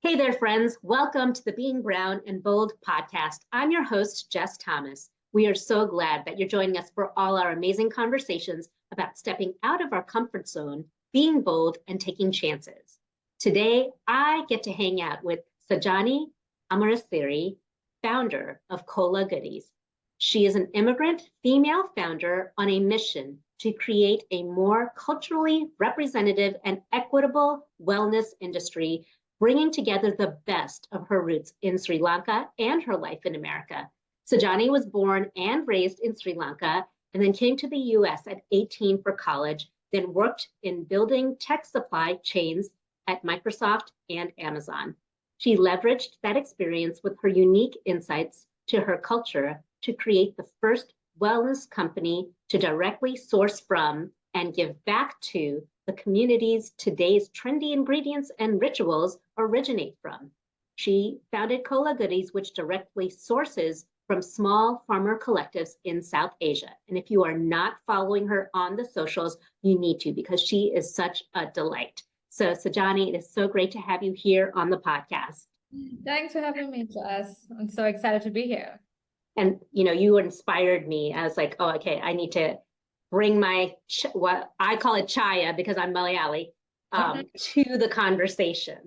Hey there, friends. Welcome to the Being Brown and Bold podcast. I'm your host, Jess Thomas. We are so glad that you're joining us for all our amazing conversations about stepping out of our comfort zone, being bold, and taking chances. Today, I get to hang out with Sajani Amarasiri, founder of Kola Goodies. She is an immigrant female founder on a mission to create a more culturally representative and equitable wellness industry, bringing together the best of her roots in Sri Lanka and her life in America. Sajani was born and raised in Sri Lanka and then came to the US at 18 for college, then worked in building tech supply chains at Microsoft and Amazon. She leveraged that experience with her unique insights to her culture to create the first wellness company to directly source from and give back to the communities today's trendy ingredients and rituals originate from. She founded Kola Goodies, which directly sources from small farmer collectives in South Asia. And if you are not following her on the socials, you need to, because she is such a delight. So Sajani, it is so great to have you here on the podcast. Thanks for having me, Jess. I'm so excited to be here. And you inspired me. I was like, oh, okay, I need to bring my, what I call it chaya because I'm Malayali, to the conversation.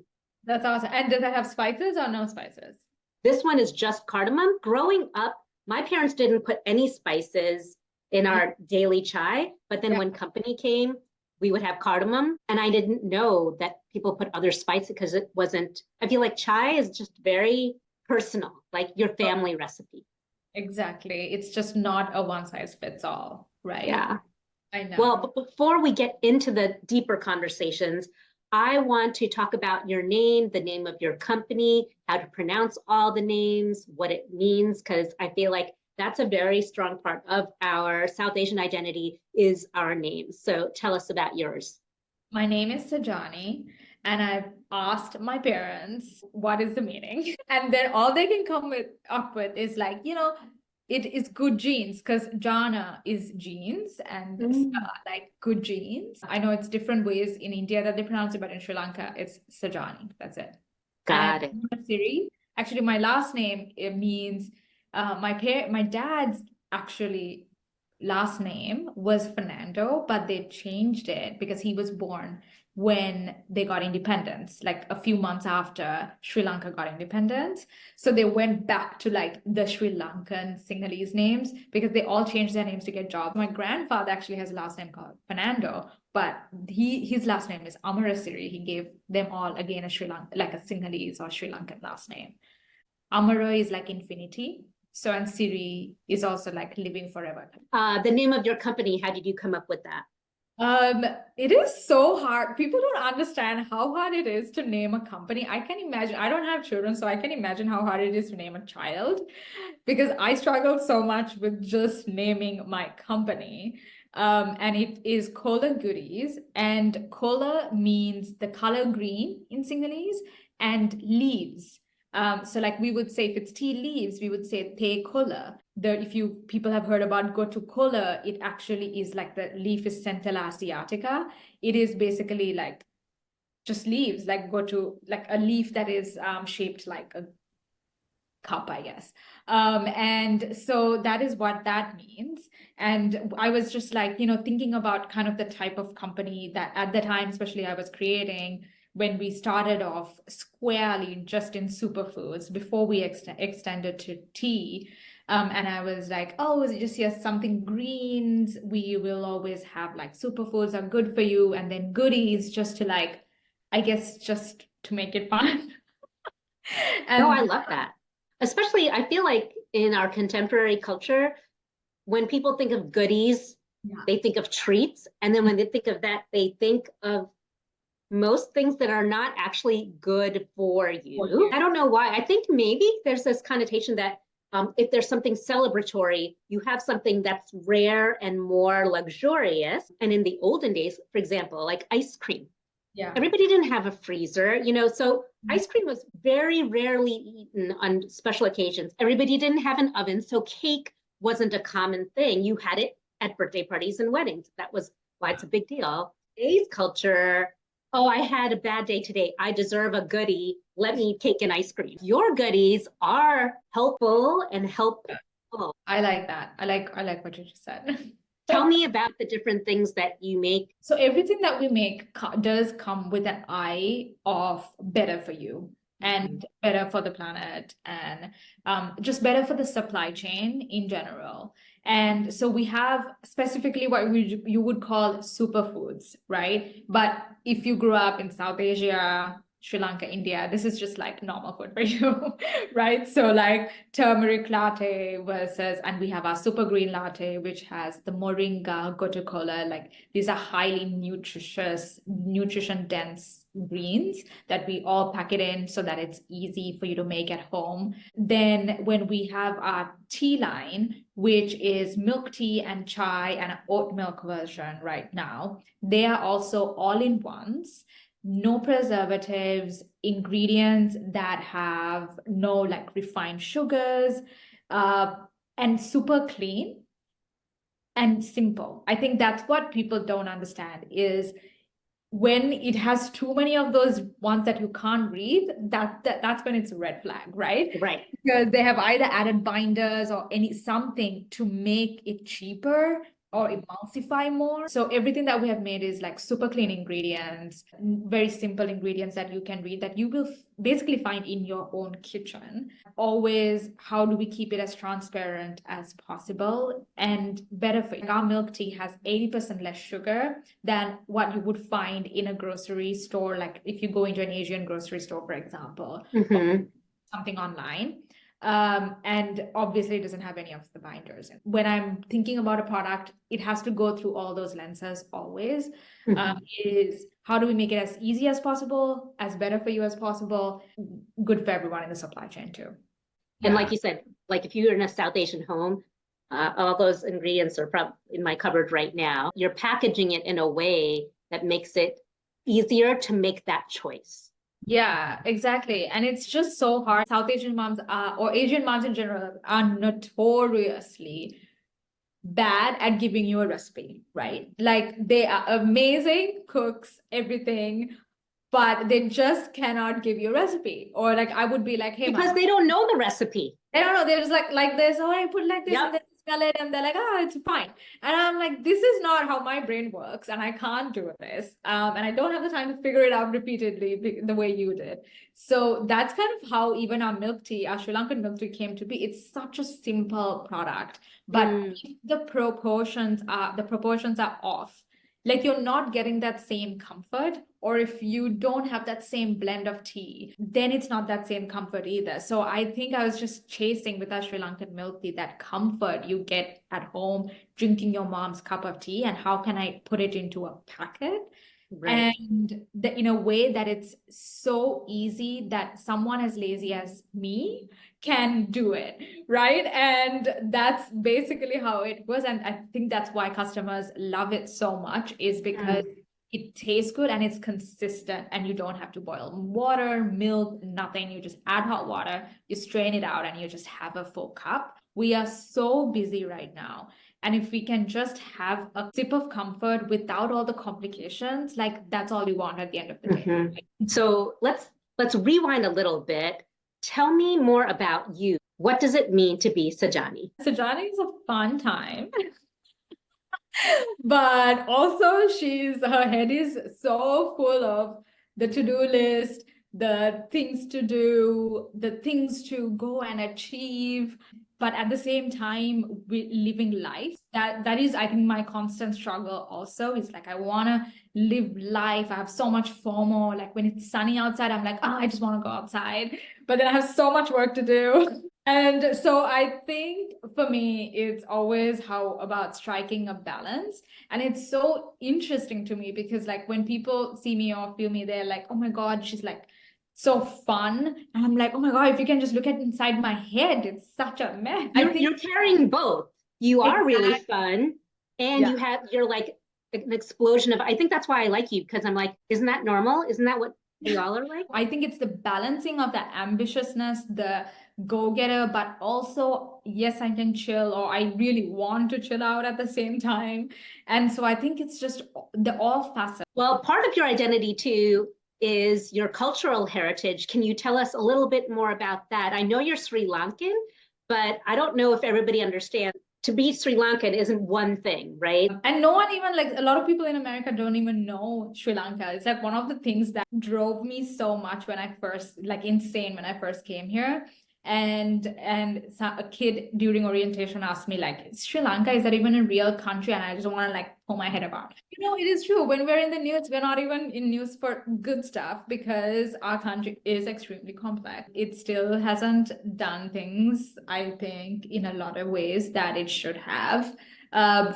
That's awesome. And does it have spices or no spices? This one is just cardamom. Growing up, my parents didn't put any spices in our daily chai, but then when company came, we would have cardamom. And I didn't know that people put other spices because it wasn't, I feel like chai is just very personal, like your family recipe. Exactly. It's just not a one size fits all, right? Yeah. I know. Well, but before we get into the deeper conversations, I want to talk about your name, the name of your company, how to pronounce all the names, what it means, because I feel like that's a very strong part of our South Asian identity is our names. So tell us about yours. My name is Sajani, and I've asked my parents what is the meaning, and then all they can come up with is like, it is good genes, because Jana is genes and like good genes. I know it's different ways in India that they pronounce it, but in Sri Lanka it's Sajani. That's it. Got it. Amarasiri. Actually, my last name, it means my dad's actually last name was Fernando, but they changed it because he was born when they got independence, like a few months after Sri Lanka got independence. So they went back to like the Sri Lankan Sinhalese names because they all changed their names to get jobs. My grandfather actually has a last name called Fernando, but his last name is Amarasiri. He gave them all again a Sri Lanka, like a Sinhalese or Sri Lankan last name. Amara is like infinity. So, and Siri is also like living forever. The name of your company, how did you come up with that? It is so hard. People don't understand how hard it is to name a company. I can imagine, I don't have children, so I can imagine how hard it is to name a child, because I struggled so much with just naming my company. And it is Kola Goodies, and Kola means the color green in Sinhalese, and leaves. So like we would say, if it's tea leaves, we would say te kola. If people have heard about gotu kola, it actually is like the leaf is Centella asiatica. It is basically like just leaves, like like a leaf that is shaped like a cup, I guess. And so that is what that means. And I was just like, thinking about kind of the type of company that at the time, especially I was creating, when we started off squarely just in superfoods before we extended to tea. And I was like, oh, just yes, something greens. We will always have like superfoods are good for you. And then goodies just to like, I guess, just to make it fun. No, I love that. Especially, I feel like in our contemporary culture, when people think of goodies, they think of treats. And then when they think of that, they think of most things that are not actually good for you. I don't know why. I think maybe there's this connotation that if there's something celebratory, you have something that's rare and more luxurious. And in the olden days, for example, like ice cream. Yeah. Everybody didn't have a freezer, so ice cream was very rarely eaten on special occasions. Everybody didn't have an oven, so cake wasn't a common thing. You had it at birthday parties and weddings. That was why it's a big deal. Today's culture, oh, I had a bad day today. I deserve a goodie. Let me eat cake and ice cream. Your goodies are helpful and helpful. I like that. I like what you just said. Tell me about the different things that you make. So everything that we make does come with an eye of better for you and better for the planet and just better for the supply chain in general. And so we have specifically what you would call superfoods, right? But if you grew up in South Asia, Sri Lanka, India, this is just like normal food for you, right? So like turmeric latte versus, and we have our super green latte, which has the moringa, gotu kola, like these are highly nutritious, nutrition dense greens that we all pack it in so that it's easy for you to make at home. Then when we have our tea line, which is milk tea and chai and an oat milk version right now, they are also all in ones, no preservatives, ingredients that have no like refined sugars, and super clean and simple. I think that's what people don't understand is when it has too many of those ones that you can't read, that's when it's a red flag, right? Right. Because they have either added binders or something to make it cheaper or emulsify more. So everything that we have made is like super clean ingredients, very simple ingredients that you can read, that you will basically find in your own kitchen. Always, how do we keep it as transparent as possible and better for you? Our milk tea has 80% less sugar than what you would find in a grocery store. Like if you go into an Asian grocery store, for example, or something online. And obviously it doesn't have any of the binders. When I'm thinking about a product, it has to go through all those lenses always. Is how do we make it as easy as possible, as better for you as possible, good for everyone in the supply chain too. And like you said, like if you're in a South Asian home, all those ingredients are probably in my cupboard right now. You're packaging it in a way that makes it easier to make that choice. Yeah, exactly. And it's just so hard. South Asian moms or Asian moms in general are notoriously bad at giving you a recipe, right? Like they are amazing cooks, everything, but they just cannot give you a recipe. Or like I would be like, hey, because mom, they don't know the recipe. They don't know. They're just like this. Oh, I put like this and then smell it, and they're like, oh, it's fine. And I'm like, this is not how my brain works, and I can't do this. And I don't have the time to figure it out repeatedly the way you did. So that's kind of how even our milk tea, our Sri Lankan milk tea came to be. It's such a simple product, but if the proportions are off, like you're not getting that same comfort, or if you don't have that same blend of tea, then it's not that same comfort either. So I think I was just chasing with our Sri Lankan milk tea that comfort you get at home drinking your mom's cup of tea, and how can I put it into a packet? Right. And in a way that it's so easy that someone as lazy as me can do it, right? And that's basically how it was. And I think that's why customers love it so much, is because it tastes good and it's consistent, and you don't have to boil water, milk, nothing. You just add hot water, you strain it out, and you just have a full cup. We are so busy right now. And if we can just have a sip of comfort without all the complications, like that's all we want at the end of the day. So let's rewind a little bit. Tell me more about you. What does it mean to be Sajani? Sajani is a fun time. But also her head is so full of the to-do list, the things to do, the things to go and achieve. But at the same time, living life. That is, I think, my constant struggle also. Is like I want to live life. I have so much FOMO. Like when it's sunny outside, I'm like, oh, I just want to go outside. But then I have so much work to do. And so I think for me, it's always how about striking a balance. And it's so interesting to me because like when people see me or feel me, they're like, oh my God, she's like so fun. And I'm like, oh my God, if you can just look at inside my head, it's such a mess. You're carrying both. You are really fun, and you're like an explosion of, I think that's why I like you, because I'm like, isn't that normal? Isn't that what We all are like. I think it's the balancing of the ambitiousness, the go-getter, but also, yes, I can chill, or I really want to chill out at the same time. And so I think it's just the all facets. Well, part of your identity too is your cultural heritage. Can you tell us a little bit more about that? I know you're Sri Lankan, but I don't know if everybody understands. To be Sri Lankan isn't one thing, right? And no one even, like, a lot of people in America don't even know Sri Lanka. It's like one of the things that drove me so much when I first, like, insane when I first came here. And a kid during orientation asked me, like, Sri Lanka, is that even a real country? And I just want to, like, pull my head about. You know, it is true. When we're in the news, we're not even in news for good stuff, because our country is extremely complex. It still hasn't done things, I think, in a lot of ways that it should have,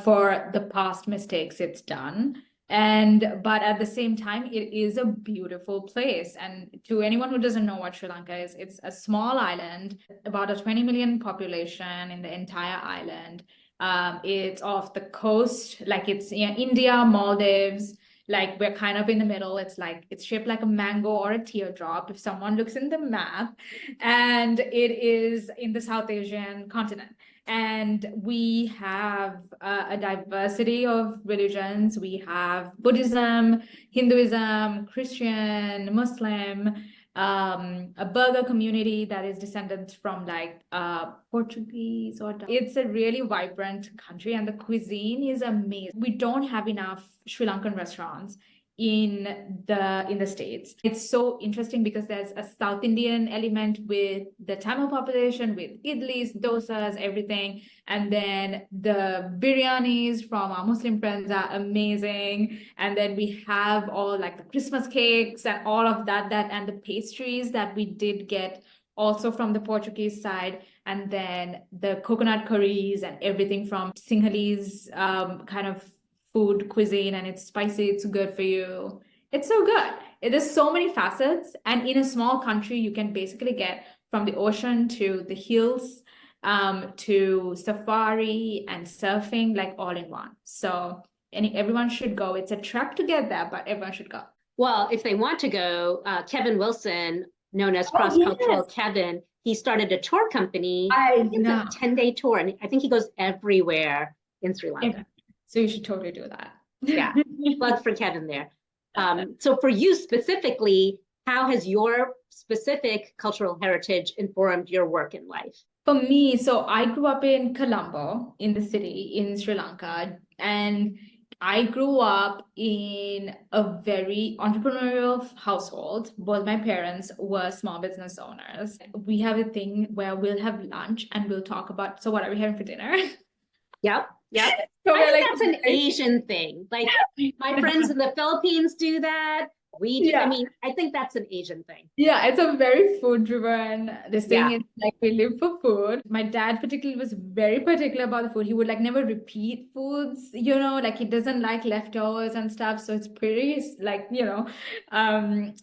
for the past mistakes it's done. But at the same time, it is a beautiful place. And to anyone who doesn't know what Sri Lanka is, it's a small island, about a 20 million population in the entire island. It's off the coast, like it's India, Maldives, like we're kind of in the middle. It's like it's shaped like a mango or a teardrop if someone looks in the map, and it is in the South Asian continent. And we have a diversity of religions. We have Buddhism, Hinduism, Christian, Muslim, a burger community that is descendant from like Portuguese or it's a really vibrant country, and the cuisine is amazing. We don't have enough Sri Lankan restaurants in the States. It's so interesting because there's a South Indian element with the Tamil population, with idlis, dosas, everything. And then the biryanis from our Muslim friends are amazing. And then we have all like the Christmas cakes and all of that and the pastries that we did get also from the Portuguese side. And then the coconut curries and everything from Sinhalese kind of food cuisine, and it's spicy, it's good for you. It's so good. It is so many facets, and in a small country you can basically get from the ocean to the hills, to safari and surfing, like all in one. So everyone should go. It's a trek to get there, but everyone should go. Well, if they want to go, Kevin Wilson, known as Cross Cultural Kevin, he started a tour company. I know. It's a 10-day tour, and I think he goes everywhere in Sri Lanka. So you should totally do that. Yeah, plug for Kevin there. So for you specifically, how has your specific cultural heritage informed your work in life? For me, so I grew up in Colombo, in the city in Sri Lanka, and I grew up in a very entrepreneurial household. Both my parents were small business owners. We have a thing where we'll have lunch and we'll talk about, so what are we having for dinner? Yep. So I think that's an Asian thing. Like my friends in the Philippines do that. We do. I mean, I think that's an Asian thing. Yeah, it's a very food driven. This thing is like we live for food. My dad particularly was very particular about the food. He would like never repeat foods, you know, like he doesn't like leftovers and stuff. So it's pretty like, you know,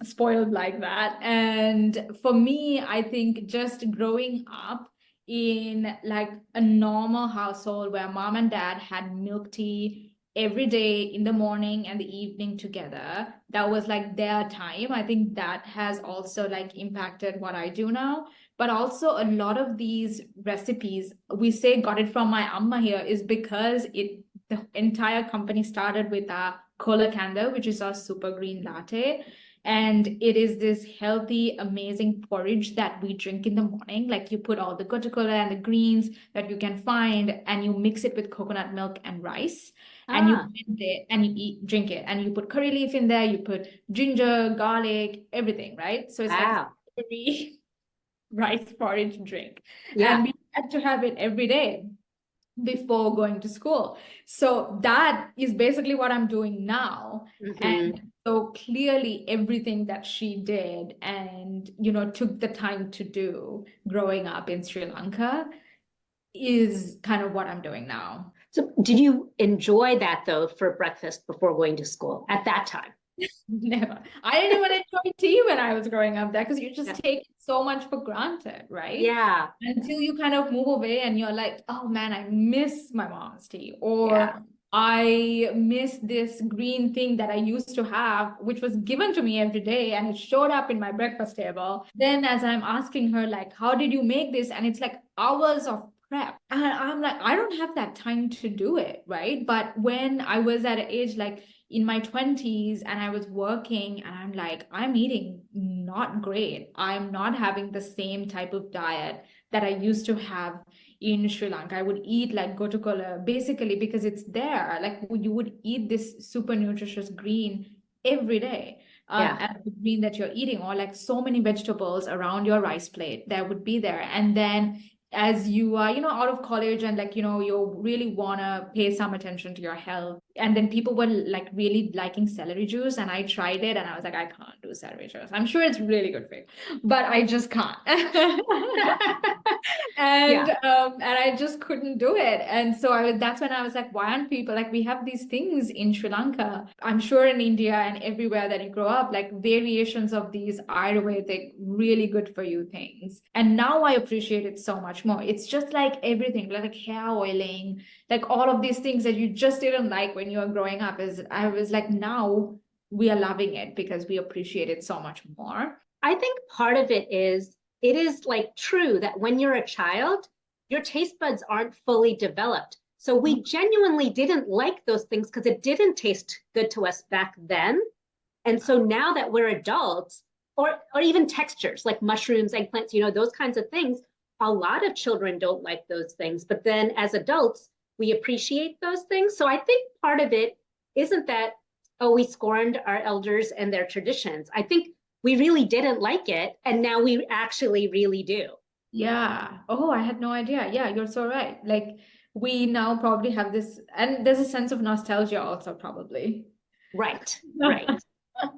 spoiled like that. And for me, I think just growing up in like a normal household where mom and dad had milk tea every day in the morning and the evening together, that was like their time. I think that has also like impacted what I do now. But also a lot of these recipes, we say got it from my amma here, is because the entire company started with a Kola candle, which is our super green latte. And it is this healthy, amazing porridge that we drink in the morning. Like you put all the Coca-Cola and the greens that you can find, and you mix it with coconut milk and rice, and you blend it and you drink it. And you put curry leaf in there, you put ginger, garlic, everything, right? So it's like a very rice porridge drink. Yeah. And we had to have it every day before going to school. So that is basically what I'm doing now. And so clearly everything that she did and, you know, took the time to do growing up in Sri Lanka is kind of what I'm doing now. So did you enjoy that though for breakfast before going to school at that time? Never. I didn't even enjoy tea when I was growing up there because you just take so much for granted, right? Yeah. Until you kind of move away and you're like, oh man, I miss my mom's tea. Or I miss this green thing that I used to have, which was given to me every day and it showed up in my breakfast table. Then as I'm asking her, like, how did you make this? And it's like hours of prep. And I'm like, I don't have that time to do it, right? But when I was at an age like in my 20s and I was working and I'm like, I'm eating not great. I'm not having the same type of diet that I used to have in Sri Lanka. I would eat like Kola basically because it's there. Like you would eat this super nutritious green every day. As the green that you're eating, or like so many vegetables around your rice plate that would be there. And then as you are, out of college and like, you really want to pay some attention to your health. And then people were like really liking celery juice. And I tried it and I was like, I can't do celery juice. I'm sure it's really good for you, but I just can't. And I just couldn't do it. And so that's when I was like, why aren't people like, we have these things in Sri Lanka, I'm sure in India and everywhere that you grow up, like variations of these Ayurvedic really good for you things. And now I appreciate it so much more. It's just like everything, like hair oiling, like all of these things that you just didn't like when you were growing up. Is I was like, now we are loving it because we appreciate it so much more. I think part of it is like true that when you're a child, your taste buds aren't fully developed. So we genuinely didn't like those things because it didn't taste good to us back then. And so now that we're adults, or even textures like mushrooms, eggplants, those kinds of things, a lot of children don't like those things. But then as adults, we appreciate those things. So I think part of it isn't that, oh, we scorned our elders and their traditions. I think we really didn't like it. And now we actually really do. Yeah. Oh, I had no idea. Yeah, you're so right. Like we now probably have this, and there's a sense of nostalgia also, probably. Right, right.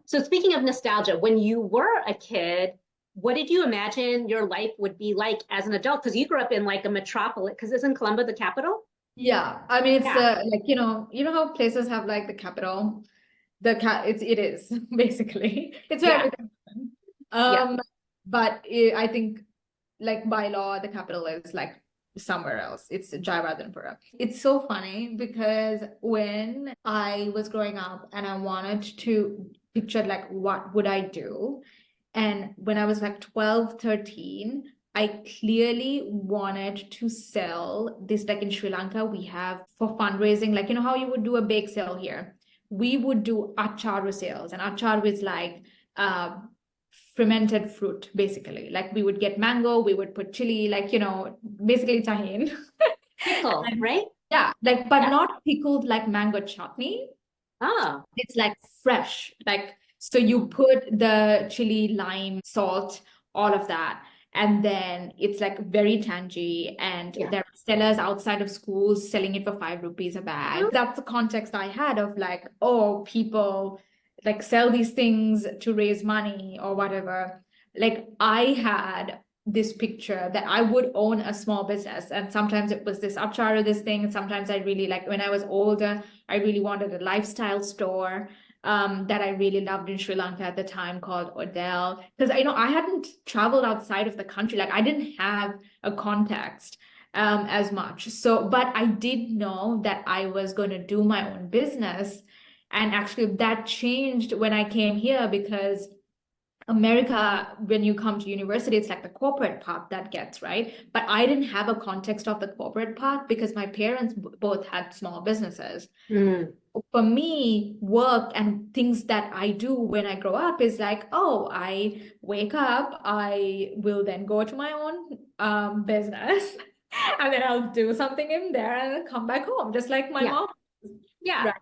So speaking of nostalgia, when you were a kid, what did you imagine your life would be like as an adult? Because you grew up in like a metropolis, because isn't Colombo the capital? Yeah. I mean, it's Yeah, like, how places have like the capital, it is basically, it's where yeah, everything happens. yeah. But I think like by law, the capital is like somewhere else. It's Jayawardhanpura. It's so funny because when I was growing up and I wanted to picture like what would I do, and when I was like 12, 13, I clearly wanted to sell this. Like in Sri Lanka, we have for fundraising, like, how you would do a bake sale here. We would do acharu sales, and acharu is like fermented fruit, basically. Like we would get mango, we would put chili, like, basically tahin. Pickle, And right? yeah, like, but Yeah. not pickled like mango chutney. Oh, It's like fresh. Like, so you put the chili, lime, salt, all of that. And then it's like very tangy. And yeah. there are sellers outside of schools selling it for 5 rupees a bag. That's the context I had of like, oh, people like sell these things to raise money or whatever. Like I had this picture that I would own a small business. And sometimes it was this achara, this thing. And sometimes I really like when I was older, I really wanted a lifestyle store that I really loved in Sri Lanka at the time called Odell. Because I hadn't traveled outside of the country. Like I didn't have a context as much. So, but I did know that I was going to do my own business. And actually that changed when I came here because America, when you come to university, it's like the corporate path that gets, right? But I didn't have a context of the corporate path because my parents both had small businesses. Mm. For me, work and things that I do when I grow up is like, oh, I wake up, I will then go to my own business, and then I'll do something in there and then come back home, just like my Yeah, mom. yeah. Right.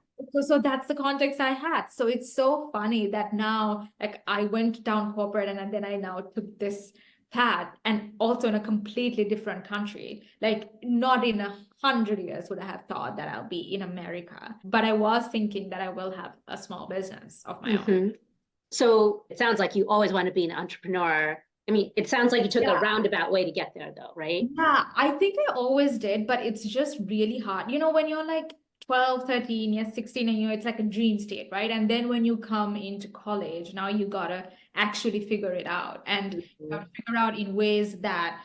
So that's the context I had. So it's so funny that now, like, I went down corporate and then I now took this path, and also in a completely different country. Like, not in 100 years would I have thought that I'll be in America, but I was thinking that I will have a small business of my own. Hmm. So it sounds like you always want to be an entrepreneur. I mean, it sounds like you took a Yeah. roundabout way to get there, though, right? Yeah, I think I always did, but it's just really hard. When you're like 12, 13, you're 16, and it's like a dream state, right? And then when you come into college, now you gotta actually figure it out. And you Mhm. gotta figure out in ways that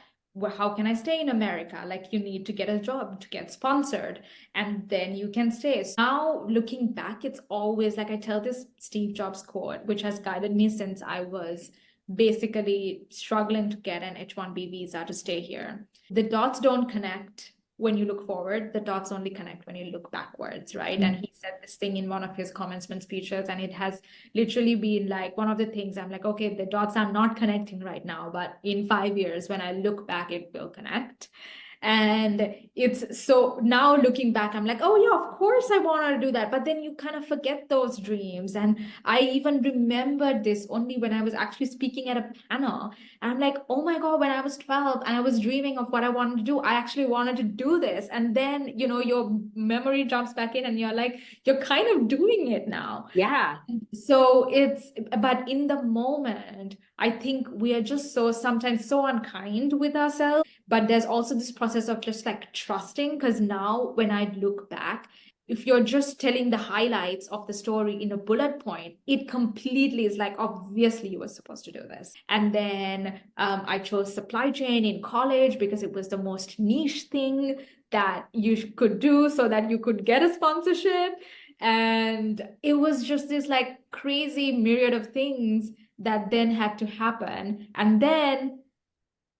how can I stay in America? Like, you need to get a job to get sponsored, and then you can stay. So now looking back, it's always like I tell this Steve Jobs quote, which has guided me since I was basically struggling to get an H-1B visa to stay here. The dots don't connect when you look forward, the dots only connect when you look backwards, right? And he said this thing in one of his commencement speeches, and it has literally been like one of the things I'm like, okay, the dots are not connecting right now, but in 5 years, when I look back, it will connect. And it's so now looking back, I'm like, oh yeah, of course I wanted to do that. But then you kind of forget those dreams. And I even remembered this only when I was actually speaking at a panel. And I'm like, oh my God, when I was 12 and I was dreaming of what I wanted to do, I actually wanted to do this. And then, you know, your memory jumps back in and you're like, you're kind of doing it now. Yeah. So but in the moment, I think we are just sometimes so unkind with ourselves. But there's also this process of just like trusting, because now when I look back, if you're just telling the highlights of the story in a bullet point, it completely is like, obviously you were supposed to do this. And then I chose supply chain in college because it was the most niche thing that you could do so that you could get a sponsorship. And it was just this like crazy myriad of things that then had to happen. And then,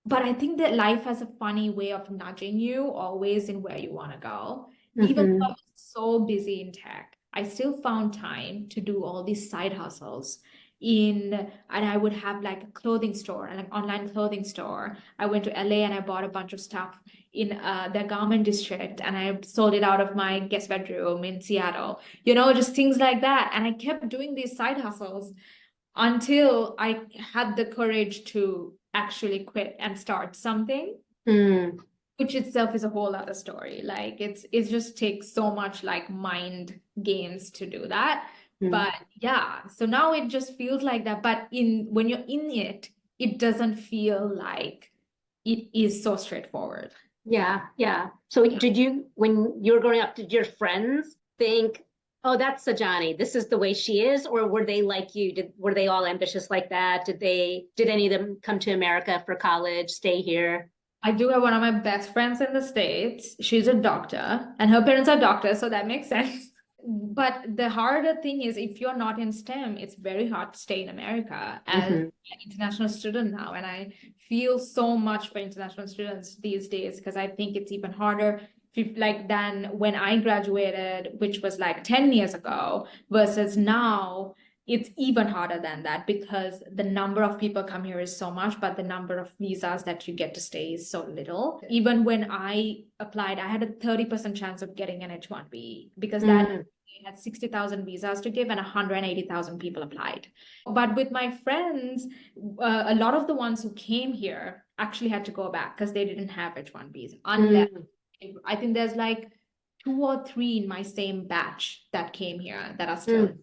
but I think that life has a funny way of nudging you always in where you want to go. Even though I was so busy in tech, I still found time to do all these side hustles and I would have like a clothing store and an online clothing store. I went to LA and I bought a bunch of stuff in the garment district and I sold it out of my guest bedroom in Seattle, you know, just things like that. And I kept doing these side hustles until I had the courage to actually quit and start something, which itself is a whole other story. Like it just takes so much like mind games to do that. But yeah, so now it just feels like that. But when you're in it, it doesn't feel like it is so straightforward. Yeah, yeah. So did you, when you were growing up, did your friends think, oh, that's Sajani, this is the way she is? Or were they like you? Were they all ambitious like that? Did any of them come to America for college, stay here? I do have one of my best friends in the States. She's a doctor and her parents are doctors, so that makes sense. But the harder thing is if you're not in STEM, it's very hard to stay in America as an international student now. And I feel so much for international students these days because I think it's even harder like than when I graduated, which was like 10 years ago, versus now it's even harder than that because the number of people come here is so much, but the number of visas that you get to stay is so little. Even when I applied, I had a 30% chance of getting an H-1B because that had 60,000 visas to give and 180,000 people applied. But with my friends, a lot of the ones who came here actually had to go back because they didn't have H-1Bs. Unless I think there's like 2 or 3 in my same batch that came here that are still here.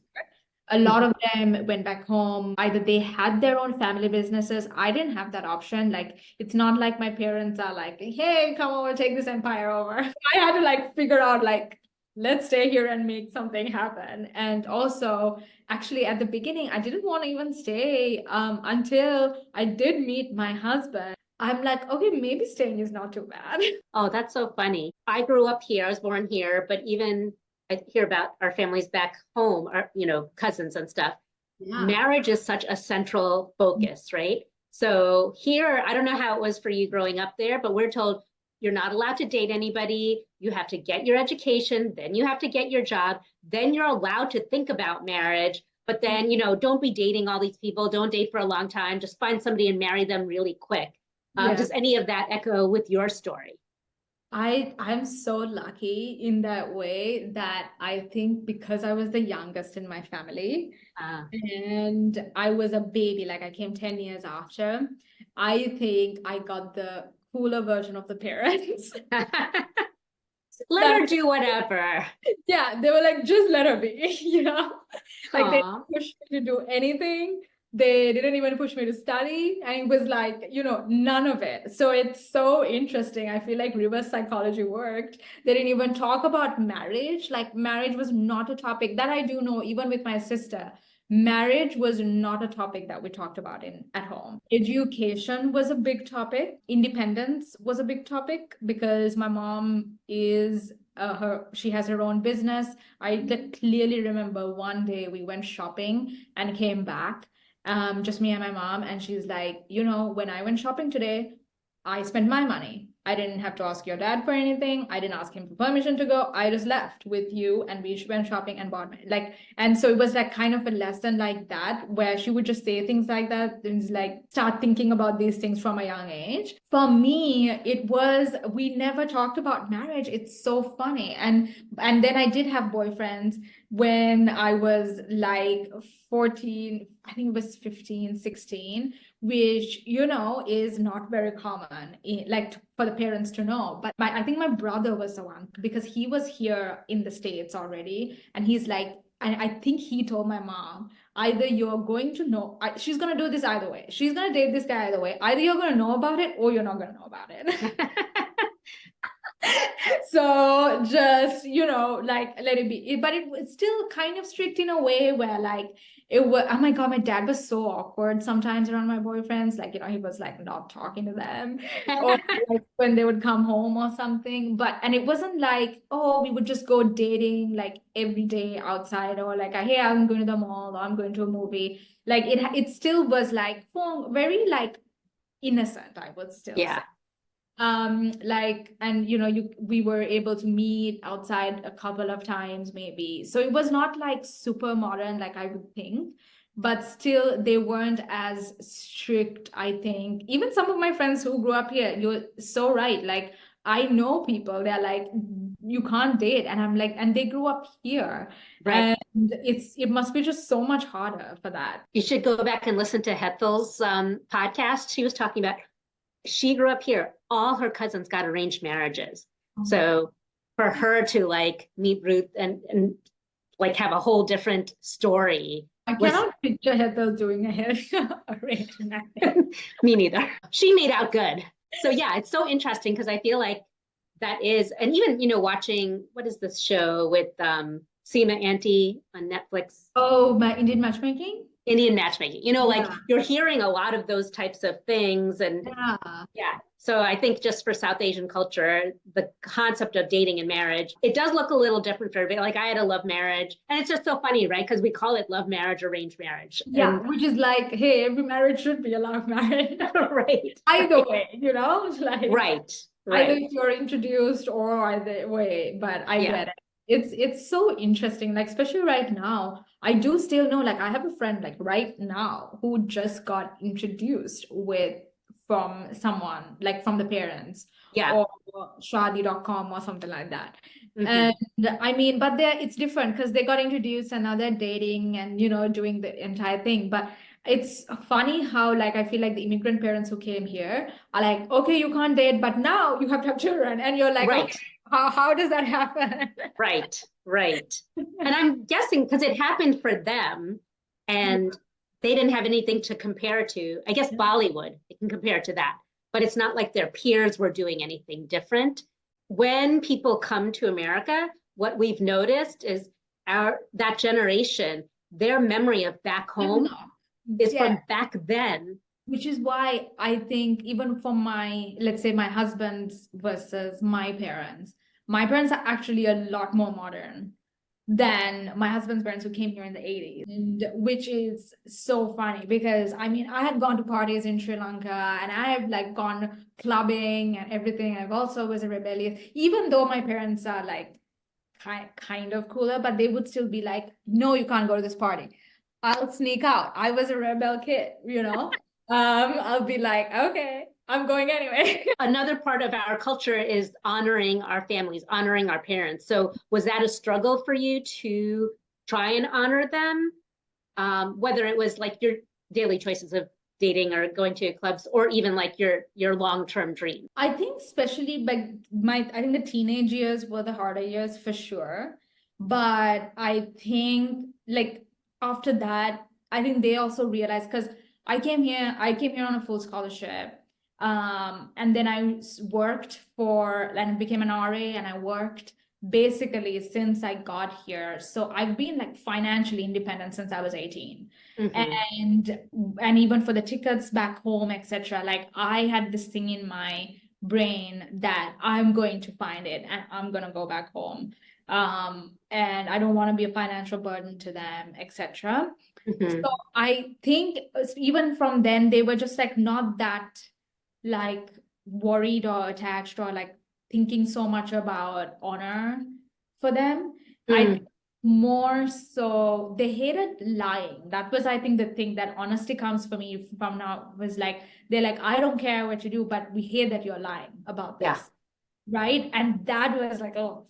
A lot of them went back home. Either they had their own family businesses. I didn't have that option. Like, it's not like my parents are like, hey, come over, take this empire over. I had to like figure out like, let's stay here and make something happen. And also, actually, at the beginning, I didn't want to even stay until I did meet my husband. I'm like, okay, maybe staying is not too bad. Oh, that's so funny. I grew up here. I was born here, but even I hear about our families back home, our, cousins and stuff. Yeah. Marriage is such a central focus, right? So here, I don't know how it was for you growing up there, but we're told you're not allowed to date anybody. You have to get your education, then you have to get your job, then you're allowed to think about marriage. But then, don't be dating all these people. Don't date for a long time. Just find somebody and marry them really quick. Does any of that echo with your story? I'm so lucky in that way that I think because I was the youngest in my family and I was a baby, like I came 10 years after, I think I got the cooler version of the parents. Let her do whatever. Yeah, they were like, just let her be, like they didn't push me to do anything. They didn't even push me to study. And it was like, none of it. So it's so interesting. I feel like reverse psychology worked. They didn't even talk about marriage. Like marriage was not a topic that I do know, even with my sister. marriage was not a topic that we talked about at home. Education was a big topic. Independence was a big topic because my mom is she has her own business. I clearly remember one day we went shopping and came back, just me and my mom, and she's like, when I went shopping today, I spent my money. I didn't have to ask your dad for anything. I didn't ask him for permission to go. I just left with you and we went shopping and bought and so it was like kind of a lesson like that where she would just say things like that and like start thinking about these things from a young age. For me, it was, we never talked about marriage. It's so funny. And then I did have boyfriends when I was like 14, I think it was 15, 16, which, is not very common, for the parents to know. But I think my brother was the one because he was here in the States already. And he's like, and I think he told my mom, either you're going to know, she's going to do this either way. She's going to date this guy either way. Either you're going to know about it or you're not going to know about it. So just, let it be. But it's still kind of strict in a way where it was, oh my God, my dad was so awkward sometimes around my boyfriends. He was not talking to them or when they would come home or something. And it wasn't like, oh, we would just go dating every day outside or hey, I'm going to the mall or I'm going to a movie. It still was very innocent, I would still say. We were able to meet outside a couple of times maybe, so it was not super modern I would think, but still they weren't as strict. I think even some of my friends who grew up here, you're so right, I know people, they're you can't date, and I'm and they grew up here, Right. And it must be just so much harder for that. You should go back and listen to Hethel's podcast. She was talking about, she grew up here. All her cousins got arranged marriages. So for her to meet Ruth and have a whole different story. I cannot picture Hethel doing a arranged marriage. Me neither. She made out good. So yeah, it's so interesting because I feel like that is, and even, watching, what is this show with Seema Auntie on Netflix? Oh, my Indian matchmaking? Indian matchmaking, you're hearing a lot of those types of things. And yeah. So I think just for South Asian culture, the concept of dating and marriage, it does look a little different for everybody. I had a love marriage, and it's just so funny, right? Because we call it love marriage, arranged marriage. Yeah, which is hey, every marriage should be a love marriage. Right. Either way, Right. Either if you're introduced or either way, but I get it. It's so interesting, especially right now. I do still know, I have a friend right now who just got introduced from someone, from the parents, or shadi.com or something like that. And I mean, but it's different because they got introduced and now they're dating and doing the entire thing. But it's funny how I feel the immigrant parents who came here are okay, you can't date, but now you have to have children, and you're right. Okay, how does that happen? Right. And I'm guessing because it happened for them and they didn't have anything to compare to. I guess Bollywood, they can compare to that, but it's not like their peers were doing anything different. When people come to America, what we've noticed is that generation, their memory of back home is from back then. Which is why I think even for let's say my husband's versus my parents are actually a lot more modern than my husband's parents who came here in the 80s, and which is so funny because I mean, I had gone to parties in Sri Lanka and I have gone clubbing and everything. I've also was a rebellious, even though my parents are kind of cooler, but they would still be no, you can't go to this party. I'll sneak out. I was a rebel kid, I'll be okay, I'm going anyway. Another part of our culture is honoring our families, honoring our parents. So was that a struggle for you to try and honor them? Whether it was your daily choices of dating or going to clubs, or even your long-term dream? I think especially I think the teenage years were the harder years for sure. But I think after that, I think they also realized, because I came here on a full scholarship. And then I worked and became an RA, and I worked basically since I got here. So I've been like financially independent since I was 18. And even for the tickets back home, etc. Like I had this thing in my brain that I'm going to find it and I'm gonna go back home. And I don't want to be a financial burden to them, etc. So I think even from then they were just like not that like worried or attached or like thinking so much about honor for them. I think more so they hated lying. That was, I think, the thing that honesty comes for me from now was like they're like, I don't care what you do, but we hate that you're lying about this. Yeah. Right. And that was like, oh,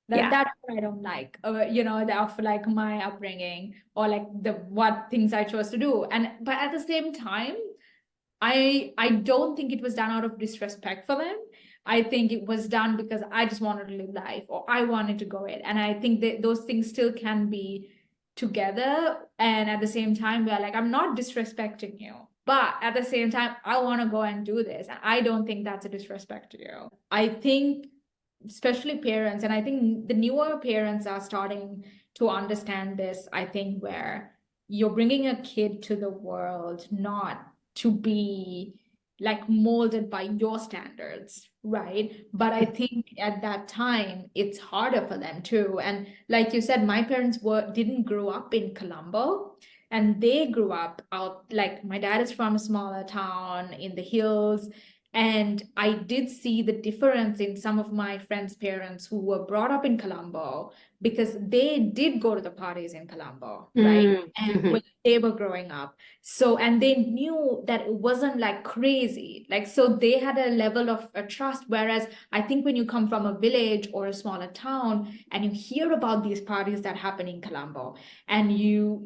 that's what I don't like, you know, of like my upbringing or like the what things I chose to do. And but at the same time, I don't think it was done out of disrespect for them. I think it was done because I just wanted to live life or I wanted to go it. And I think that those things still can be together. And at the same time, we're like, I'm not disrespecting you. But at the same time, I want to go and do this. And I don't think that's a disrespect to you. I think, especially parents, and I think the newer parents are starting to understand this, I think, where you're bringing a kid to the world, not to be like molded by your standards, right? But I think at that time it's harder for them too. And like you said, my parents didn't grow up in Colombo, and they grew up out, like my dad is from a smaller town in the hills. And I did see the difference in some of my friends' parents who were brought up in Colombo because they did go to the parties in Colombo, right? And when they were growing up. So, and they knew that it wasn't like crazy. Like, so they had a level of a trust. Whereas I think when you come from a village or a smaller town and you hear about these parties that happen in Colombo and you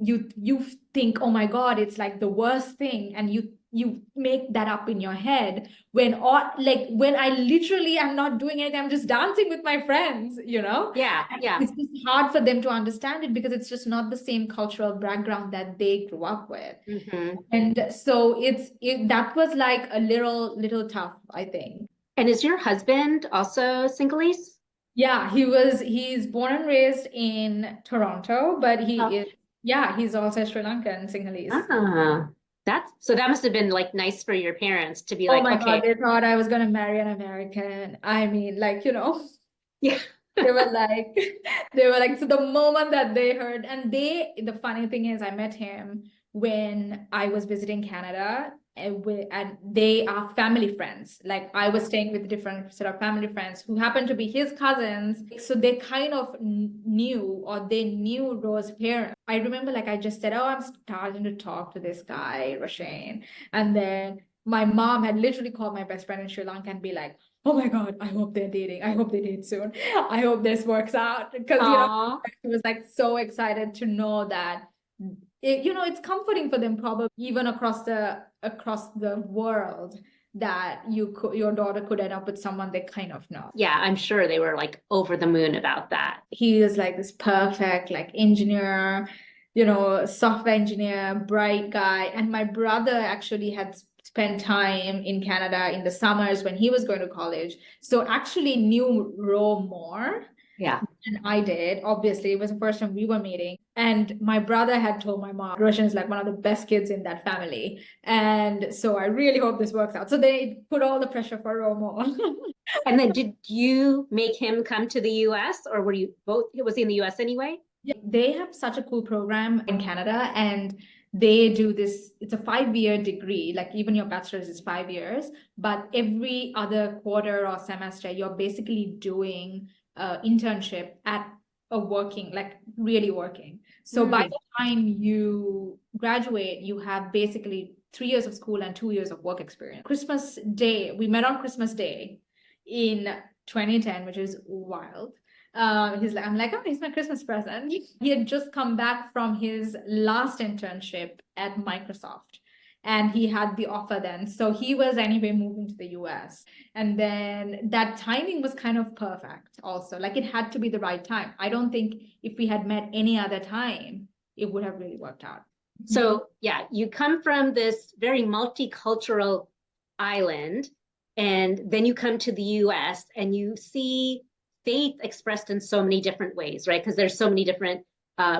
think, oh my God, it's like the worst thing. And you make that up in your head when I literally am not doing anything, I'm just dancing with my friends, you know? Yeah. It's just hard for them to understand it because it's just not the same cultural background that they grew up with. And so that was like a little tough, I think. And is your husband also Sinhalese? Yeah, he's born and raised in Toronto, but he's also Sri Lankan Sinhalese. That must have been like nice for your parents to be Oh like, my okay. God, they thought I was gonna marry an American. I mean, like, you know. Yeah. They were like, so the moment that they heard, and the funny thing is, I met him when I was visiting Canada, and they are family friends. Like I was staying with a different set of family friends who happened to be his cousins. So they kind of knew, or they knew Rose's parents. I remember, like I just said, oh, I'm starting to talk to this guy, Rashane. And then my mom had literally called my best friend in Sri Lanka and be like, oh my God, I hope they're dating. I hope they date soon. I hope this works out. Because, you know, she was like so excited to know that, it's comforting for them probably even across the world that your daughter could end up with someone they kind of know. Yeah, I'm sure they were like over the moon about that. He is like this perfect, like engineer, software engineer, bright guy. And my brother actually had spent time in Canada in the summers when he was going to college. So actually knew Ro more. Yeah. And I did. Obviously, it was the first time we were meeting. And my brother had told my mom, Roshan is like one of the best kids in that family. And so I really hope this works out. So they put all the pressure for Romo. And then did you make him come to the US, or were you both? Was he in the US anyway? Yeah, they have such a cool program in Canada, and they do this. It's a 5-year degree. Like even your bachelor's is 5 years, but every other quarter or semester, you're basically doing internship at a working, like really working. So by the time you graduate, you have basically 3 years of school and 2 years of work experience. Christmas Day, we met on Christmas Day in 2010, which is wild. I'm like, oh, he's my Christmas present. He had just come back from his last internship at Microsoft. And he had the offer then. So he was anyway moving to the US. And then that timing was kind of perfect also. Like it had to be the right time. I don't think if we had met any other time, it would have really worked out. So yeah, you come from this very multicultural island, and then you come to the US and you see faith expressed in so many different ways, right? Because there's so many different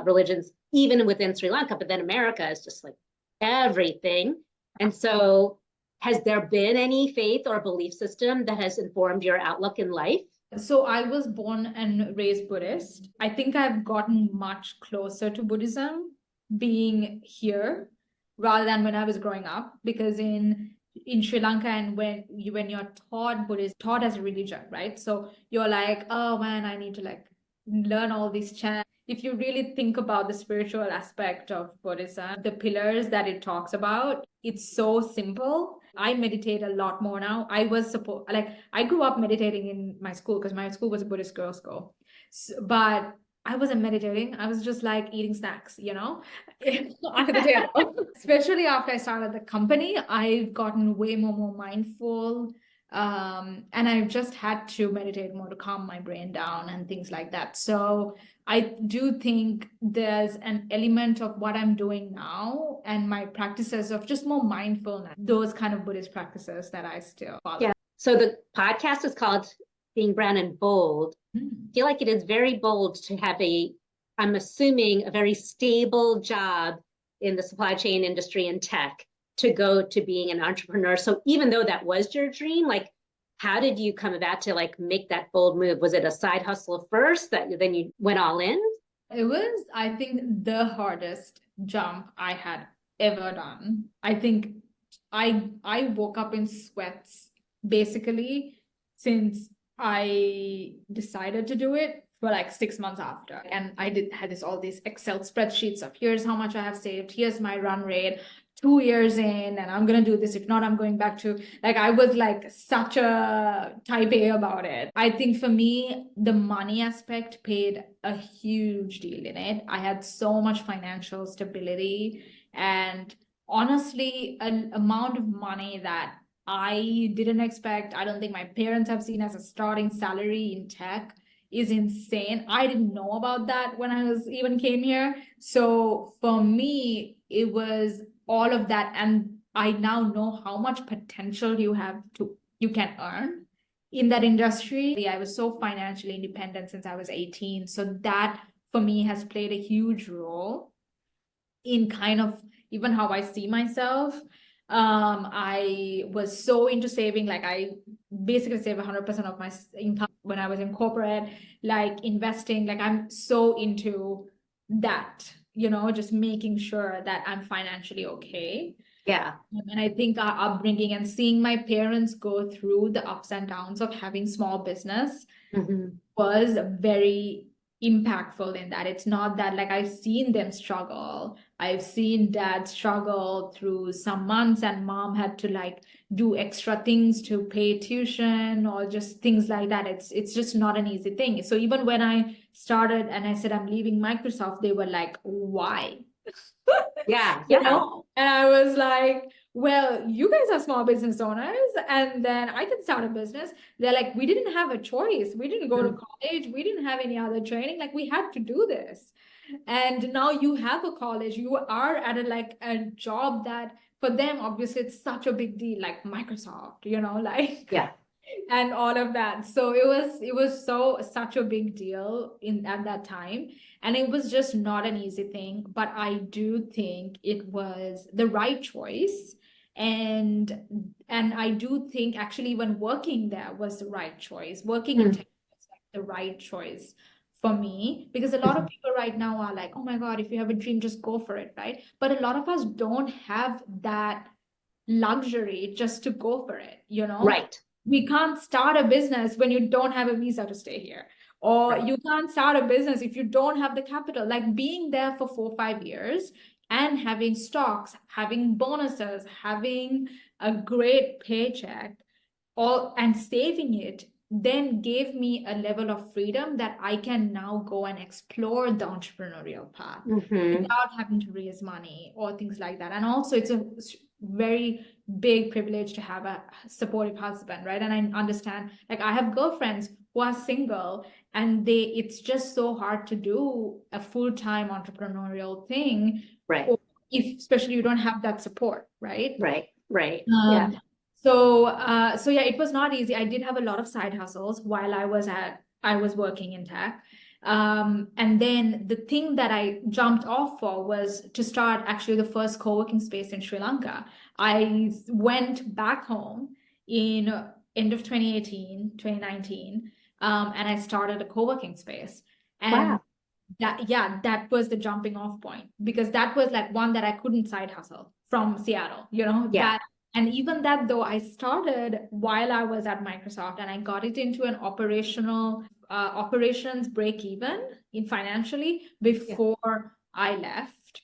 religions, even within Sri Lanka, but then America is just like everything. And so has there been any faith or belief system that has informed your outlook in life? So I was born and raised Buddhist. I think I've gotten much closer to Buddhism being here rather than when I was growing up, because in Sri Lanka, and when you're taught Buddhism, taught as a religion, right? So you're like, oh man, I need to like learn all these chants. If you really think about the spiritual aspect of Buddhism, the pillars that it talks about, it's so simple. I meditate a lot more now. I grew up meditating in my school because my school was a Buddhist girls' school. But I wasn't meditating. I was just like eating snacks, under the table. Especially after I started the company, I've gotten way more mindful. And I've just had to meditate more to calm my brain down and things like that. So I do think there's an element of what I'm doing now and my practices of just more mindfulness, those kind of Buddhist practices that I still follow. Yeah. So the podcast is called Being Brown and Bold. I feel like it is very bold to have I'm assuming, a very stable job in the supply chain industry and tech to go to being an entrepreneur. So even though that was your dream, like, how did you come about to like make that bold move? Was it a side hustle first that then you went all in? It was, I think, the hardest jump I had ever done. I think I woke up in sweats basically since I decided to do it for like 6 months after. And I had all these Excel spreadsheets of here's how much I have saved, here's my run rate, 2 years in, and I'm gonna do this. If not, I'm going back to, like, I was like such a type A about it. I think for me, the money aspect played a huge deal in it. I had so much financial stability, and honestly, an amount of money that I didn't expect. I don't think my parents have seen as a starting salary in tech is insane. I didn't know about that when I was even came here. So for me, it was all of that. And I now know how much potential you can earn in that industry. I was so financially independent since I was 18. So that for me has played a huge role in kind of even how I see myself. I was so into saving, like I basically save 100% of my income when I was in corporate, like investing, like I'm so into that, just making sure that I'm financially okay. Yeah. And I think our upbringing and seeing my parents go through the ups and downs of having small business was very impactful in that. It's not that, like, I've seen them struggle. I've seen dad struggle through some months, and mom had to like do extra things to pay tuition or just things like that. It's just not an easy thing. So even when I started and I said I'm leaving Microsoft, they were like, why? Yeah. And I was like, well, you guys are small business owners, and then I can start a business. They're like, we didn't have a choice. We didn't go to college. We didn't have any other training. Like, we had to do this. And now you have a college. You are at a job that for them, obviously, it's such a big deal, like Microsoft, like. Yeah. And all of that. So it was such a big deal at that time. And it was just not an easy thing. But I do think it was the right choice. And I do think actually when working there was the right choice. Working in tech was like the right choice for me, because a lot of people right now are like, oh my God, if you have a dream, just go for it, right? But a lot of us don't have that luxury just to go for it, Right. We can't start a business when you don't have a visa to stay here, or you can't start a business if you don't have the capital. Like, being there for 4 or 5 years and having stocks, having bonuses, having a great paycheck, and saving it then gave me a level of freedom that I can now go and explore the entrepreneurial path without having to raise money or things like that. And also, it's a very big privilege to have a supportive husband, right? And I understand, like, I have girlfriends who are single, and it's just so hard to do a full-time entrepreneurial thing, Right. if especially you don't have that support, right? Right. Yeah. So yeah, it was not easy. I did have a lot of side hustles while I was I was working in tech. And then the thing that I jumped off for was to start actually the first co-working space in Sri Lanka. I went back home in end of 2018, 2019, and I started a co-working space. And Wow. that was the jumping off point, because that was like one that I couldn't side hustle from Seattle, Yeah. that. And even that, though, I started while I was at Microsoft, and I got it into an operations break even in financially before I left.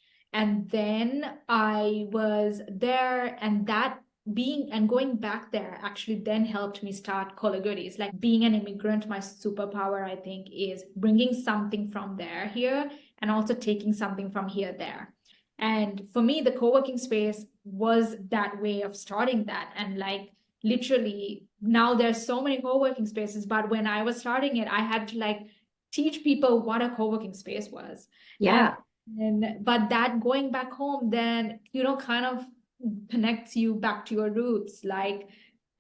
And then I was there, and that being and going back there actually then helped me start Kola Goodies. Like, being an immigrant, my superpower, I think, is bringing something from there here, and also taking something from here there. And for me, the co-working space was that way of starting that. And like, literally, now there's so many co-working spaces, but when I was starting it, I had to like teach people what a co-working space was. Yeah. But that going back home then, kind of connects you back to your roots, like,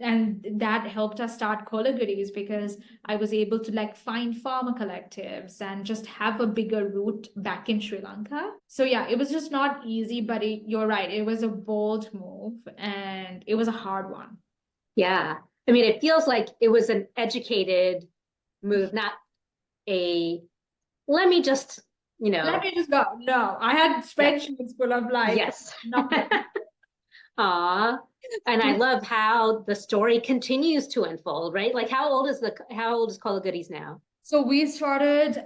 and that helped us start Kola Goodies, because I was able to like find farmer collectives and just have a bigger root back in Sri Lanka. So yeah, it was just not easy, but you're right, it was a bold move and it was a hard one. Yeah. I mean, it feels like it was an educated move, not a let me just, Let me just go. No, I had spreadsheets full of like yes. nothing. Aw. And I love how the story continues to unfold, right? Like how old is Call of Goodies now? So we started,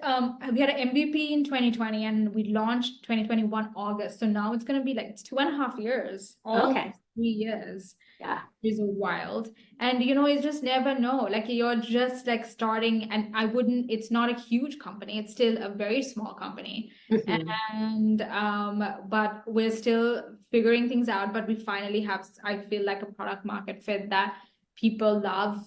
we had an MVP in 2020 and we launched 2021 August. So now it's going to be like, it's 2.5 years, almost Okay. 3 years. Yeah. Is wild. And you just never know. Like, you're just like starting, and it's not a huge company. It's still a very small company. Mhm. And but we're still figuring things out. But we finally have, I feel like, a product market fit that people love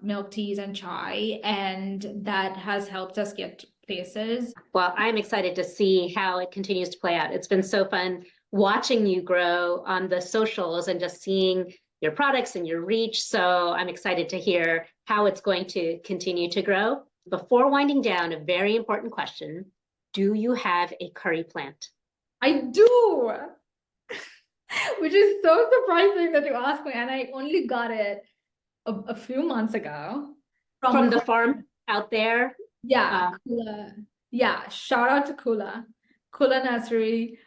milk teas and chai, and that has helped us get places. Well, I'm excited to see how it continues to play out. It's been so fun watching you grow on the socials and just seeing your products and your reach. So I'm excited to hear how it's going to continue to grow. Before winding down, a very important question. Do you have a curry plant? I do. Which is so surprising that you asked me, and I only got it a few months ago From the farm out there? Yeah, Kola. Yeah, shout out to Kola. Kola Nursery.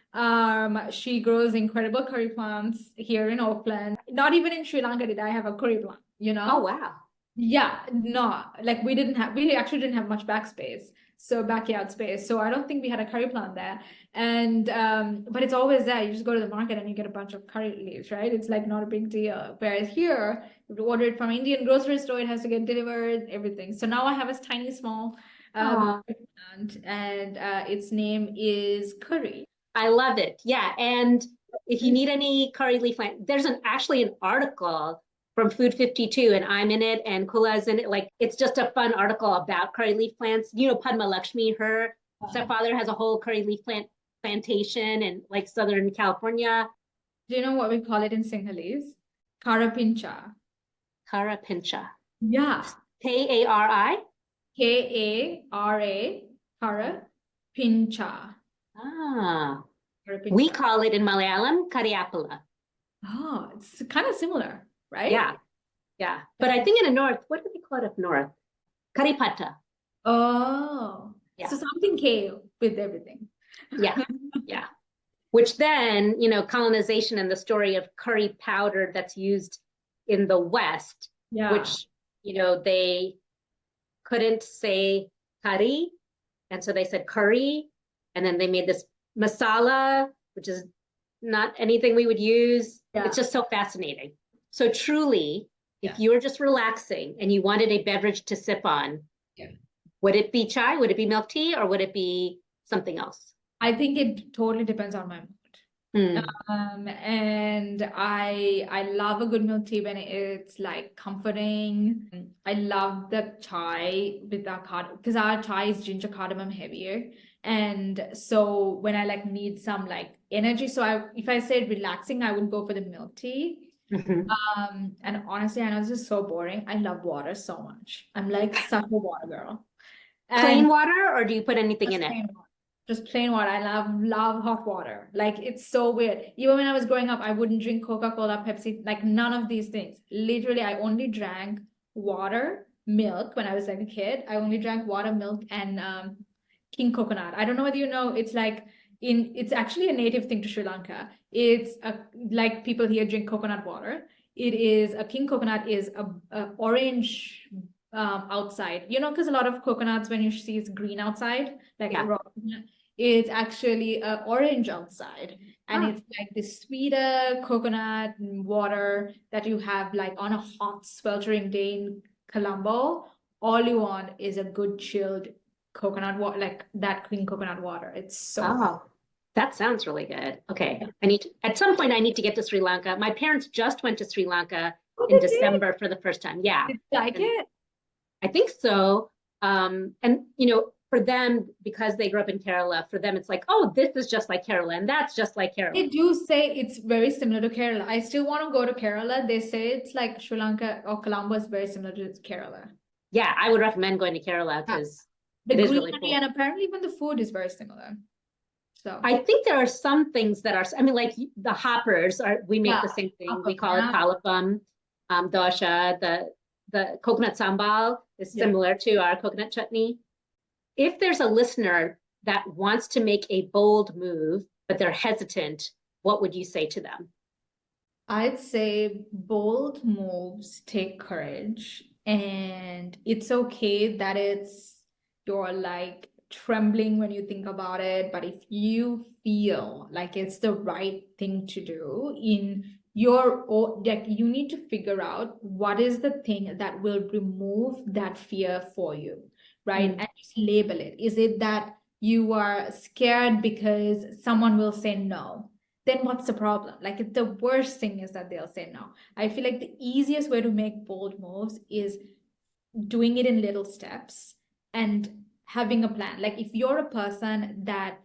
She grows incredible curry plants here in Oakland. Not even in Sri Lanka did I have a curry plant, Oh, wow. Yeah, no, like we actually didn't have much backyard space. So I don't think we had a curry plant there. And but it's always there. You just go to the market and you get a bunch of curry leaves, right? It's like not a big deal. Whereas here, you order it from Indian grocery store, it has to get delivered, everything. So now I have a tiny small Aw. plant, and its name is Curry. I love it. Yeah. And if you need any curry leaf plant, there's actually an article from Food 52, and I'm in it, and Kula's in it. Like, it's just a fun article about curry leaf plants. Padma Lakshmi, her stepfather has a whole curry leaf plantation in like Southern California. Do you know what we call it in Sinhalese? Karapincha. Karapincha. Yeah. Kari? Kara, Kara, Pincha. Ah. Karapincha. We call it in Malayalam Kariapala. Oh, it's kind of similar, right? Yeah. Yeah. But I think in the north, what do they call it up north? Karipata. Oh, Yeah. so something K with everything. Yeah. Yeah. Which then, colonization and the story of curry powder that's used in the West, Yeah. which, they couldn't say curry. And so they said curry. And then they made this masala, which is not anything we would use. Yeah. It's just so fascinating. So truly, Yeah. if you were just relaxing and you wanted a beverage to sip on, Yeah. would it be chai? Would it be milk tea? Or would it be something else? I think it totally depends on my mood. And I love a good milk tea when it's like comforting. I love the chai with our cardamom, because our chai is ginger cardamom heavier. And so when I like need some like energy, so if I said relaxing, I would go for the milk tea. Mhm. And honestly, I know this is so boring. I love water so much. I'm like such a water girl. Plain And water, or do you put anything in just it? plain water. Just plain water. I love hot water. Like it's so weird. Even when I was growing up, I wouldn't drink Coca-Cola, Pepsi, like none of these things. Literally, I only drank water, milk when I was like a kid. I only drank water, milk, and king coconut. I don't know whether you know, it's like it's actually a native thing to Sri Lanka. It's like people here drink coconut water. It is a king coconut is a orange outside, because a lot of coconuts, when you see it's green outside, like Yeah. raw coconut, it's actually orange outside. And Ah, it's like this sweeter coconut water that you have like on a hot sweltering day in Colombo. All you want is a good chilled coconut water, like that clean coconut water. It's so good. oh, that sounds really good. Okay. At some point, I need to get to Sri Lanka. My parents just went to Sri Lanka Oh, in they did. December for the first time. Yeah. Did you like And it? I think so. And for them, because they grew up in Kerala, for them, it's like, oh, this is just like Kerala, and that's just like Kerala. They do say it's very similar to Kerala. I still want to go to Kerala. They say it's like Sri Lanka or Colombo is very similar to Kerala. Yeah, I would recommend going to Kerala Yeah. because The it is really greenery cool. and apparently even the food is very similar. So I think there are some things that are, I mean, like the hoppers are, we make yeah, the same thing. We Appam, call it yeah, palapam, dosha, the coconut sambal is yeah. similar to our coconut chutney. If there's a listener that wants to make a bold move, but they're hesitant, what would you say to them? I'd say bold moves take courage, and it's okay that you're like trembling when you think about it. But if you feel like it's the right thing to do in your own, like you need to figure out what is the thing that will remove that fear for you, right? Mm, And just label it. Is it that you are scared because someone will say no? Then what's the problem? Like, if the worst thing is that they'll say no. I feel like the easiest way to make bold moves is doing it in little steps and having a plan. Like, if you're a person that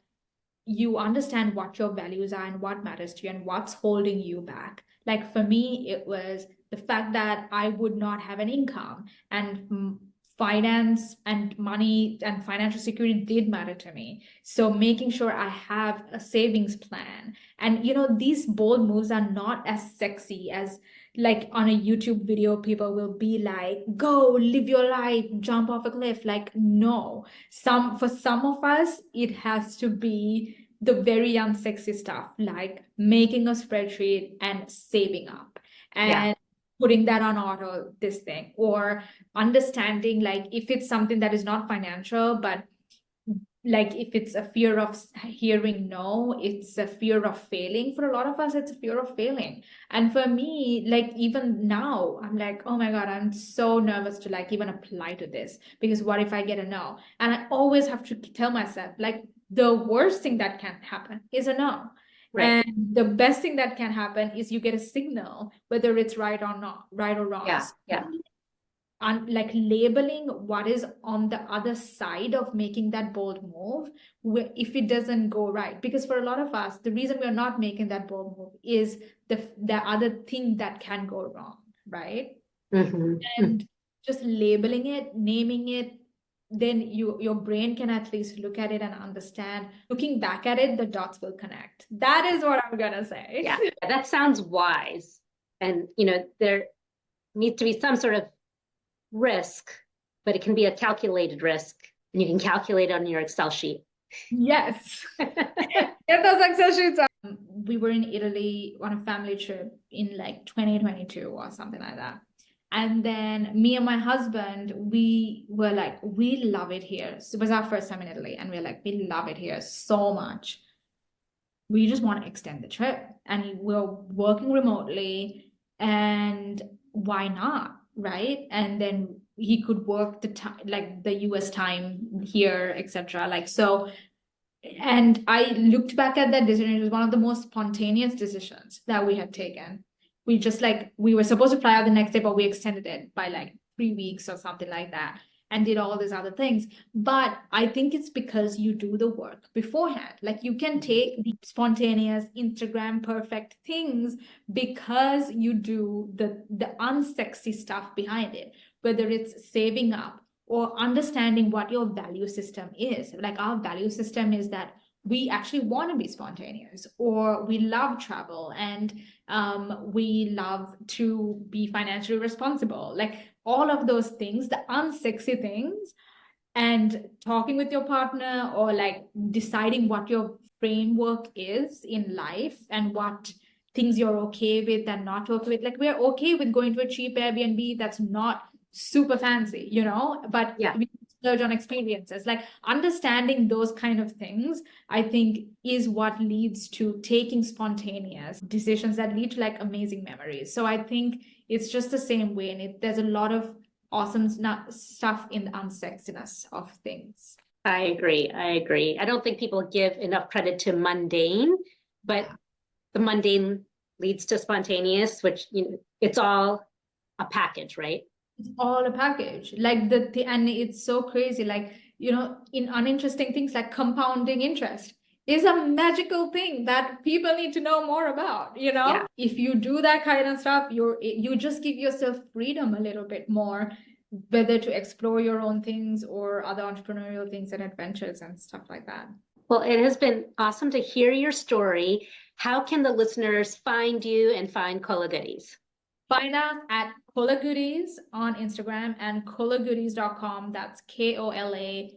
you understand what your values are and what matters to you and what's holding you back. Like for me, it was the fact that I would not have an income, and finance and money and financial security did matter to me. So making sure I have a savings plan. And these bold moves are not as sexy as like on a YouTube video, people will be like, go live your life, jump off a cliff. Like, no, for some of us, it has to be the very unsexy stuff, like making a spreadsheet and saving up yeah, and putting that on auto, this thing, or understanding like if it's something that is not financial, but like if it's a fear of hearing no, it's a fear of failing. For a lot of us, it's a fear of failing. And for me, like even now, I'm like, oh my God, I'm so nervous to like even apply to this, because what if I get a no? And I always have to tell myself, like, the worst thing that can happen is a no. right. And the best thing that can happen is you get a signal, whether it's right or not, right or wrong. Yeah, So yeah. like labeling what is on the other side of making that bold move if it doesn't go right, because for a lot of us the reason we're not making that bold move is the other thing that can go wrong, right? Mm-hmm. And just labeling it, naming it, then your brain can at least look at it and understand. Looking back at it, the dots will connect. That is what I'm gonna say. Yeah, that sounds wise. And, there needs to be some sort of risk, but it can be a calculated risk, and you can calculate on your Excel sheet. Yes. Get those Excel sheets. We were in Italy on a family trip in like 2022 or something like that. And then me and my husband, we were like, we love it here. So it was our first time in Italy, and we we're like, we love it here so much. We just want to extend the trip. And we're working remotely, and why not? Right. And then he could work the time, like the US time here, etc. Like, so, and I looked back at that decision. It was one of the most spontaneous decisions that we had taken. We just like, we were supposed to fly out the next day, but we extended it by like 3 weeks or something like that. and did all these other things. But I think it's because you do the work beforehand. Like you can take the spontaneous Instagram perfect things because you do the unsexy stuff behind it, whether it's saving up or understanding what your value system is. Like our value system is that we actually want to be spontaneous, or we love travel, and we love to be financially responsible. Like all of those things, the unsexy things, and talking with your partner, or like deciding what your framework is in life and what things you're okay with and not okay with. Like we're okay with going to a cheap Airbnb that's not super fancy, but Yeah. we splurge on experiences. Like understanding those kind of things, I think, is what leads to taking spontaneous decisions that lead to like amazing memories. So I think it's just the same way, and there's a lot of awesome stuff in the unsexiness of things. I agree. I don't think people give enough credit to mundane, but the mundane leads to spontaneous, which it's all a package, right? It's all a package. Like and it's so crazy. Like, in uninteresting things like compounding interest is a magical thing that people need to know more about. Yeah. If you do that kind of stuff, you just give yourself freedom a little bit more, whether to explore your own things or other entrepreneurial things and adventures and stuff like that. Well, it has been awesome to hear your story. How can the listeners find you and find Kola Goodies? Find us at Kola Goodies on Instagram and kolagoodies.com. That's KOLAGOODIES.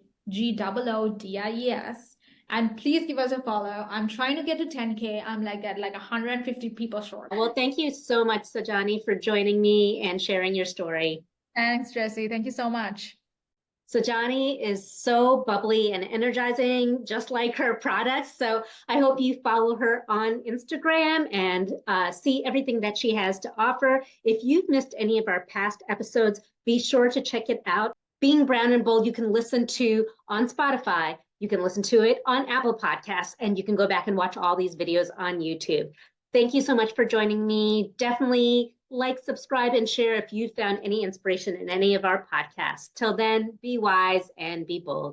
And please give us a follow. I'm trying to get to 10K. I'm like at like 150 people short. Well, thank you so much, Sajani, for joining me and sharing your story. Thanks, Jessie. Thank you so much. Sajani is so bubbly and energizing, just like her products. So I hope you follow her on Instagram and see everything that she has to offer. If you've missed any of our past episodes, be sure to check it out. Being Brown and Bold, you can listen to on Spotify. You can listen to it on Apple Podcasts, and you can go back and watch all these videos on YouTube. Thank you so much for joining me. Definitely like, subscribe, and share if you found any inspiration in any of our podcasts. Till then, be wise and be bold.